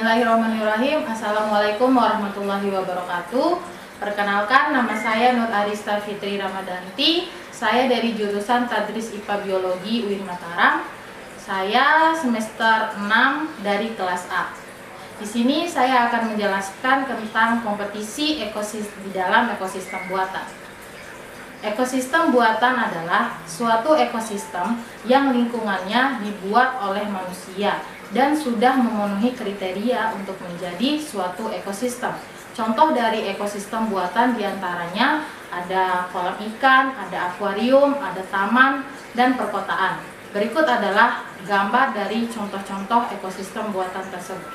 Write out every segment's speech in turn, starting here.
Bismillahirrahmanirrahim. Assalamualaikum warahmatullahi wabarakatuh. Perkenalkan, nama saya Nur Arista Fitri Ramadanti. Saya dari jurusan Tadris IPA Biologi UIN Mataram. Saya semester 6 dari kelas A. Di sini saya akan menjelaskan tentang kompetisi di dalam ekosistem buatan. Ekosistem buatan adalah suatu ekosistem yang lingkungannya dibuat oleh manusia dan sudah memenuhi kriteria untuk menjadi suatu ekosistem. Contoh dari ekosistem buatan diantaranya ada kolam ikan, ada akuarium, ada taman, dan perkotaan. Berikut adalah gambar dari contoh-contoh ekosistem buatan tersebut.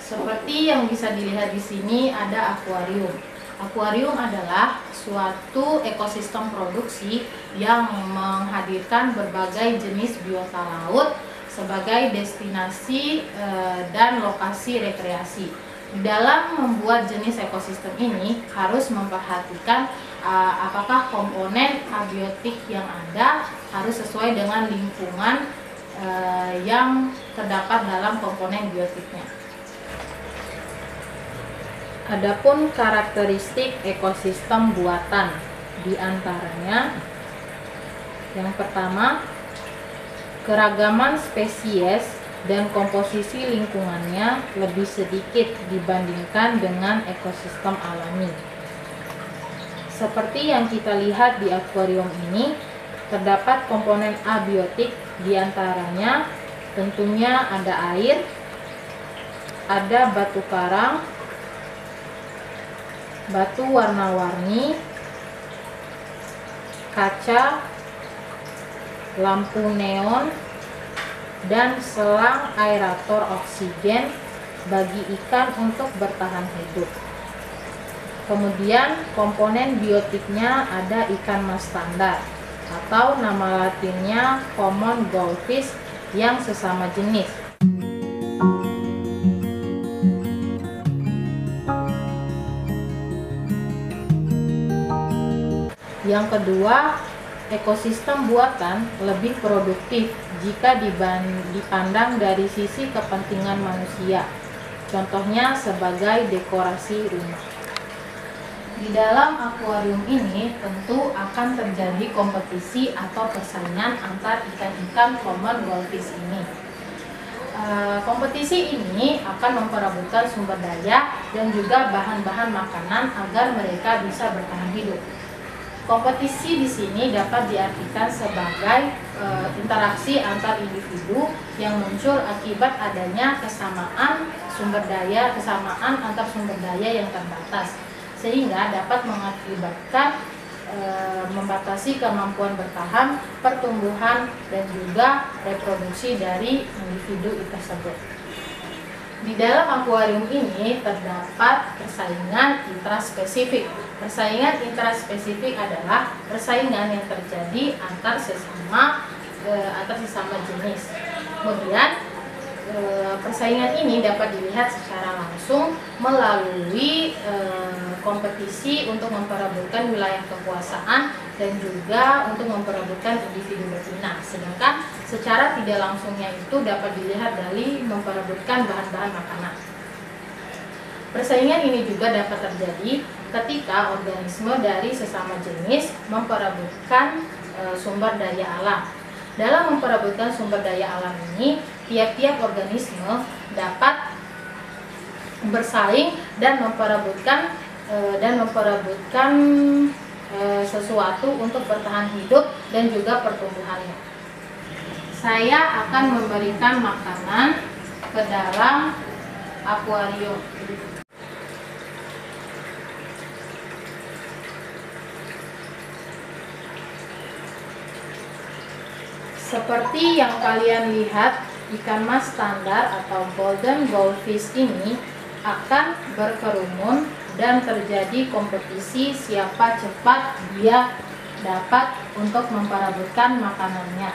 Seperti yang bisa dilihat di sini ada akuarium. Akuarium adalah suatu ekosistem produksi yang menghadirkan berbagai jenis biota laut sebagai destinasi dan lokasi rekreasi. Dalam membuat jenis ekosistem ini harus memperhatikan apakah komponen abiotik yang ada harus sesuai dengan lingkungan yang terdapat dalam komponen biotiknya. Adapun karakteristik ekosistem buatan, diantaranya yang pertama, keragaman spesies dan komposisi lingkungannya lebih sedikit dibandingkan dengan ekosistem alami. Seperti yang kita lihat di akuarium ini, terdapat komponen abiotik, diantaranya tentunya ada air, ada batu karang, batu warna-warni, kaca, lampu neon, dan selang aerator oksigen bagi ikan untuk bertahan hidup. Kemudian komponen biotiknya ada ikan mas standar atau nama latinnya common goldfish yang sesama jenis. Yang kedua, ekosistem buatan lebih produktif jika dipandang dari sisi kepentingan manusia. Contohnya sebagai dekorasi rumah. Di dalam akuarium ini tentu akan terjadi kompetisi atau persaingan antar ikan-ikan common goldfish ini. Kompetisi ini akan memperebutkan sumber daya dan juga bahan-bahan makanan agar mereka bisa bertahan hidup. Kompetisi di sini dapat diartikan sebagai interaksi antar individu yang muncul akibat adanya kesamaan antar sumber daya yang terbatas, sehingga dapat mengakibatkan membatasi kemampuan bertahan, pertumbuhan, dan juga reproduksi dari individu tersebut. Di dalam akuarium ini terdapat persaingan intraspesifik. Persaingan intraspesifik adalah persaingan yang terjadi antar sesama jenis. Kemudian persaingan ini dapat dilihat secara langsung melalui kompetisi untuk memperebutkan wilayah kekuasaan dan juga untuk memperebutkan individu betina. Sedangkan secara tidak langsungnya itu dapat dilihat dari memperebutkan bahan-bahan makanan. Persaingan ini juga dapat terjadi ketika organisme dari sesama jenis memperebutkan sumber daya alam. Dalam memperebutkan sumber daya alam ini, tiap-tiap organisme dapat bersaing dan memperebutkan sesuatu untuk bertahan hidup dan juga pertumbuhannya. Saya akan memberikan makanan ke dalam akuarium. Seperti yang kalian lihat, ikan mas standar atau golden goldfish ini akan berkerumun dan terjadi kompetisi siapa cepat dia dapat untuk memperebutkan makanannya.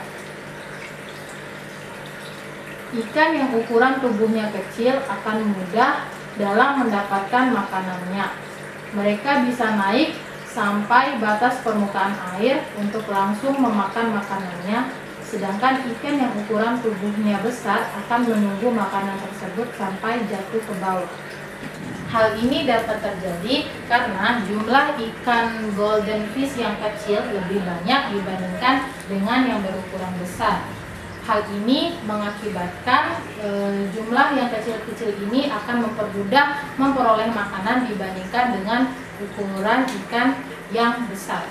Ikan yang ukuran tubuhnya kecil akan mudah dalam mendapatkan makanannya. Mereka bisa naik sampai batas permukaan air untuk langsung memakan makanannya, sedangkan ikan yang ukuran tubuhnya besar akan menunggu makanan tersebut sampai jatuh ke bawah. Hal ini dapat terjadi karena jumlah ikan golden fish yang kecil lebih banyak dibandingkan dengan yang berukuran besar. Hal ini mengakibatkan jumlah yang kecil-kecil ini akan mempermudah memperoleh makanan dibandingkan dengan ukuran ikan yang besar.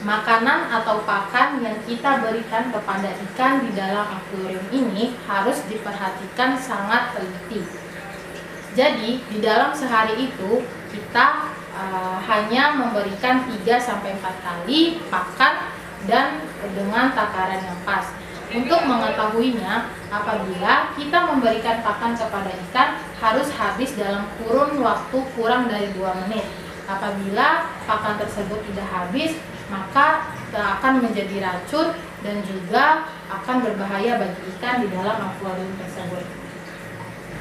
Makanan atau pakan yang kita berikan kepada ikan di dalam akuarium ini harus diperhatikan sangat teliti. Jadi, di dalam sehari itu kita hanya memberikan 3-4 kali pakan dan dengan takaran yang pas. Untuk mengetahuinya, apabila kita memberikan pakan kepada ikan harus habis dalam kurun waktu kurang dari 2 menit. Apabila pakan tersebut tidak habis, maka akan menjadi racun dan juga akan berbahaya bagi ikan di dalam akuarium tersebut.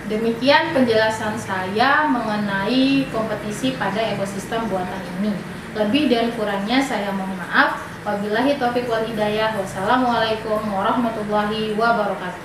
Demikian penjelasan saya mengenai kompetisi pada ekosistem buatan ini. Lebih dan kurangnya saya mohon maaf. Wabillahi taufiq wal hidayah. Wassalamualaikum warahmatullahi wabarakatuh.